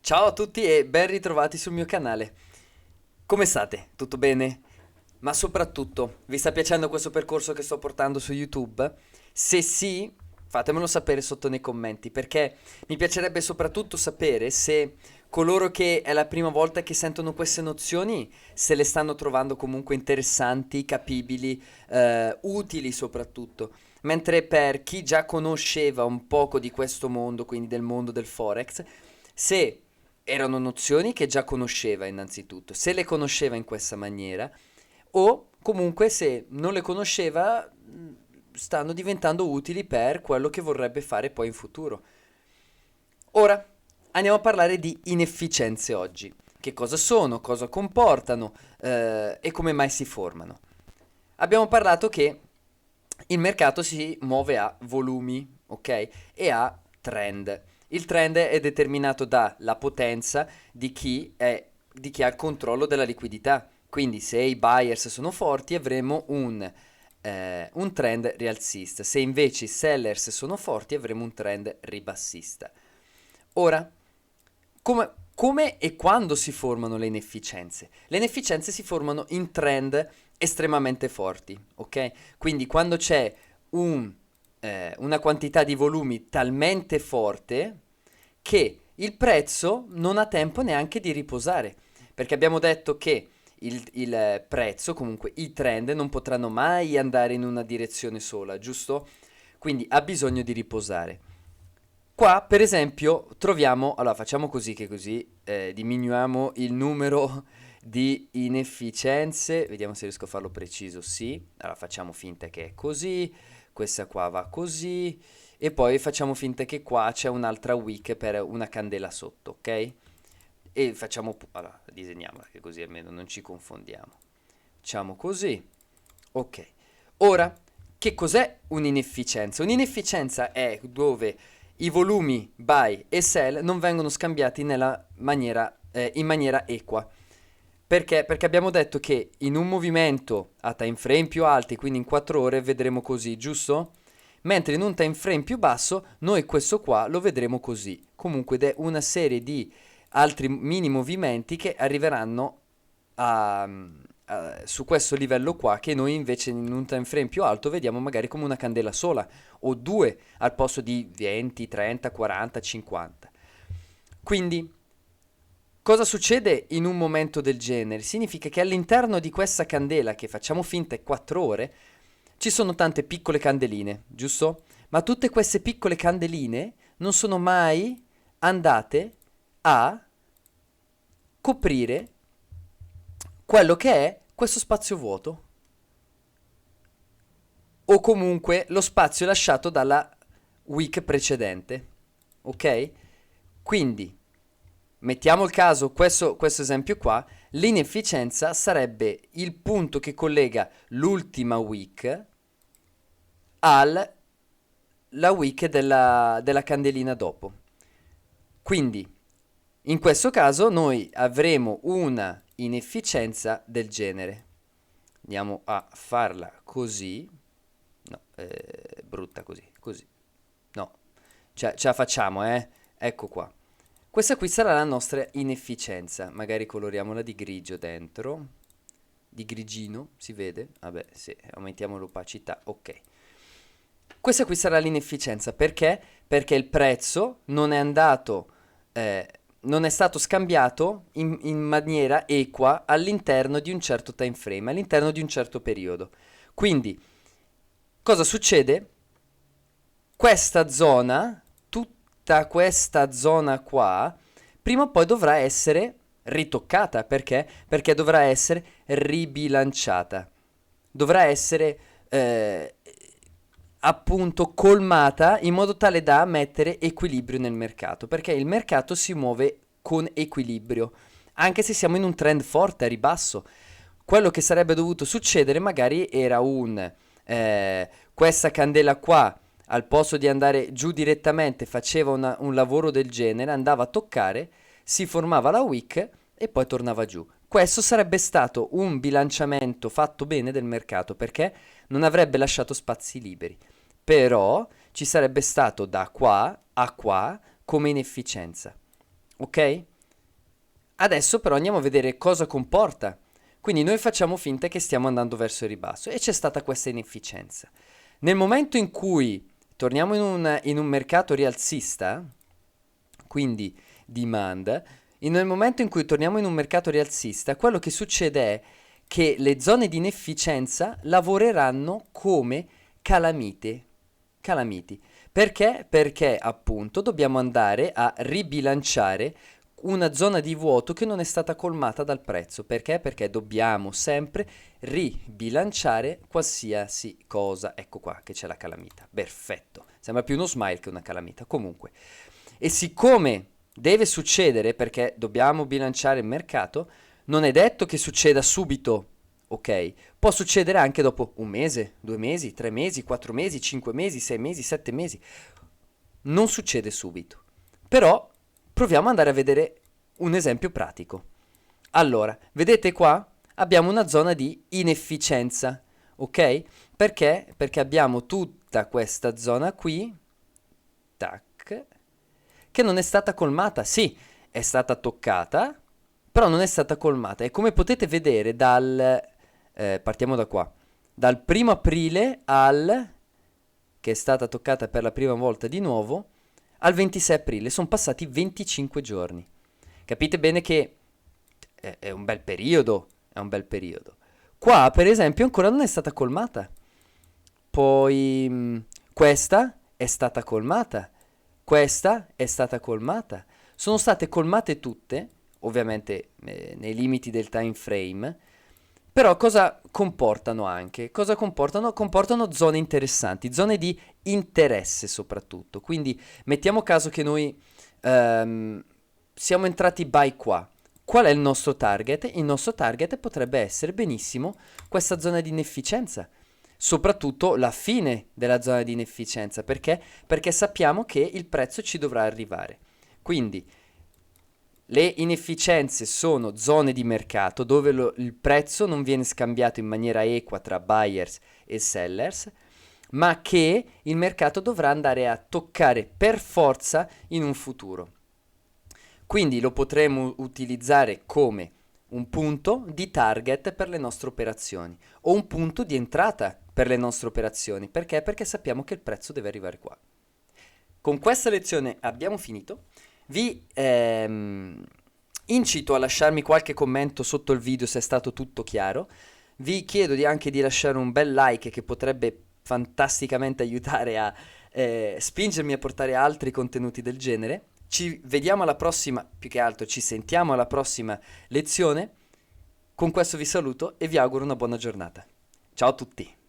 Ciao a tutti e ben ritrovati sul mio canale. Come state? Tutto bene? Ma soprattutto, vi sta piacendo questo percorso che sto portando su YouTube? Se sì, fatemelo sapere sotto nei commenti, perché mi piacerebbe soprattutto sapere se coloro che è la prima volta che sentono queste nozioni, se le stanno trovando comunque interessanti, capibili, utili soprattutto. Mentre per chi già conosceva un poco di questo mondo, quindi del mondo del Forex, se erano nozioni che già conosceva innanzitutto, se le conosceva in questa maniera, o comunque se non le conosceva, stanno diventando utili per quello che vorrebbe fare poi in futuro. Ora andiamo a parlare di inefficienze oggi. Che cosa sono, cosa comportano e come mai si formano. Abbiamo parlato che il mercato si muove a volumi, ok? E a trend. Il trend è determinato dalla potenza di chi ha il controllo della liquidità. Quindi se i buyers sono forti avremo un trend rialzista, se invece i sellers sono forti avremo un trend ribassista. Ora, come e quando si formano le inefficienze? Le inefficienze si formano in trend estremamente forti, ok? Quindi quando c'è un, una quantità di volumi talmente forte che il prezzo non ha tempo neanche di riposare, perché abbiamo detto che il prezzo, comunque i trend, non potranno mai andare in una direzione sola, giusto? Quindi ha bisogno di riposare. Qua, per esempio, troviamo, allora facciamo così che così diminuiamo il numero di inefficienze, vediamo se riesco a farlo preciso, sì, allora facciamo finta che è così, questa qua va così, e poi facciamo finta che qua c'è un'altra wick per una candela sotto, ok? E facciamo, allora, disegniamola che così almeno non ci confondiamo. Facciamo così, ok. Ora, che cos'è un'inefficienza? Un'inefficienza è dove i volumi buy e sell non vengono scambiati in maniera equa. Perché? Perché abbiamo detto che in un movimento a time frame più alti, quindi in 4 ore, vedremo così, giusto? Mentre in un time frame più basso, noi questo qua lo vedremo così. Comunque ed è una serie di altri mini movimenti che arriveranno a, su questo livello qua, che noi invece in un time frame più alto vediamo magari come una candela sola o due al posto di 20, 30, 40, 50. Quindi cosa succede in un momento del genere? Significa che all'interno di questa candela, che facciamo finta è 4 ore, ci sono tante piccole candeline, giusto? Ma tutte queste piccole candeline non sono mai andate a coprire quello che è questo spazio vuoto, o comunque lo spazio lasciato dalla week precedente, ok? Quindi, mettiamo il caso, questo esempio qua, l'inefficienza sarebbe il punto che collega l'ultima week alla week della candelina dopo. Quindi, in questo caso noi avremo una inefficienza del genere. Andiamo a farla così. No, brutta così, così. No, ce la facciamo, eh? Ecco qua. Questa qui sarà la nostra inefficienza. Magari coloriamola di grigio dentro. Di grigino, si vede? Vabbè, sì, aumentiamo l'opacità. Ok. Questa qui sarà l'inefficienza. Perché? Perché il prezzo non è andato, non è stato scambiato in maniera equa all'interno di un certo time frame, all'interno di un certo periodo. Quindi, cosa succede? Questa zona, tutta questa zona qua, prima o poi dovrà essere ritoccata. Perché? Perché dovrà essere ribilanciata. Dovrà essere appunto colmata in modo tale da mettere equilibrio nel mercato. Perché il mercato si muove con equilibrio, anche se siamo in un trend forte a ribasso. Quello che sarebbe dovuto succedere magari era questa candela qua, al posto di andare giù direttamente, faceva un lavoro del genere, andava a toccare, si formava la wick e poi tornava giù. Questo sarebbe stato un bilanciamento fatto bene del mercato, perché non avrebbe lasciato spazi liberi. Però ci sarebbe stato da qua a qua come inefficienza. Ok? Adesso però andiamo a vedere cosa comporta. Quindi noi facciamo finta che stiamo andando verso il ribasso e c'è stata questa inefficienza. Nel momento in cui torniamo in un mercato rialzista, quindi demand, nel momento in cui torniamo in un mercato rialzista, quello che succede è che le zone di inefficienza lavoreranno come calamite. Calamiti. Perché? Perché appunto dobbiamo andare a ribilanciare una zona di vuoto che non è stata colmata dal prezzo. Perché? Perché dobbiamo sempre ribilanciare qualsiasi cosa. Ecco qua che c'è la calamita. Perfetto. Sembra più uno smile che una calamita. Comunque. E siccome deve succedere perché dobbiamo bilanciare il mercato, non è detto che succeda subito, ok? Può succedere anche dopo un mese, 2 mesi, 3 mesi, 4 mesi, 5 mesi, 6 mesi, 7 mesi. Non succede subito. Però proviamo ad andare a vedere un esempio pratico. Allora, vedete qua? Abbiamo una zona di inefficienza, ok? Perché? Perché abbiamo tutta questa zona qui, tac, che non è stata colmata. Sì, è stata toccata, però non è stata colmata. E come potete vedere partiamo da qua, dal 1° aprile che è stata toccata per la prima volta di nuovo, al 26 aprile, sono passati 25 giorni. Capite bene che è un bel periodo, è un bel periodo. Qua, per esempio, ancora non è stata colmata. Poi questa è stata colmata. Questa è stata colmata. Sono state colmate tutte, ovviamente nei limiti del time frame. Però cosa comportano anche? Cosa comportano? Comportano zone interessanti, zone di interesse soprattutto. Quindi mettiamo caso che noi siamo entrati by qua. Qual è il nostro target? Il nostro target potrebbe essere benissimo questa zona di inefficienza. Soprattutto la fine della zona di inefficienza. Perché? Perché sappiamo che il prezzo ci dovrà arrivare. Quindi le inefficienze sono zone di mercato dove il prezzo non viene scambiato in maniera equa tra buyers e sellers, ma che il mercato dovrà andare a toccare per forza in un futuro. Quindi lo potremo utilizzare come un punto di target per le nostre operazioni o un punto di entrata per le nostre operazioni. Perché? Perché sappiamo che il prezzo deve arrivare qua. Con questa lezione abbiamo finito. Vi incito a lasciarmi qualche commento sotto il video se è stato tutto chiaro. Vi chiedo anche di lasciare un bel like che potrebbe fantasticamente aiutare a spingermi a portare altri contenuti del genere. Ci vediamo alla prossima, più che altro ci sentiamo alla prossima lezione. Con questo vi saluto e vi auguro una buona giornata. Ciao a tutti!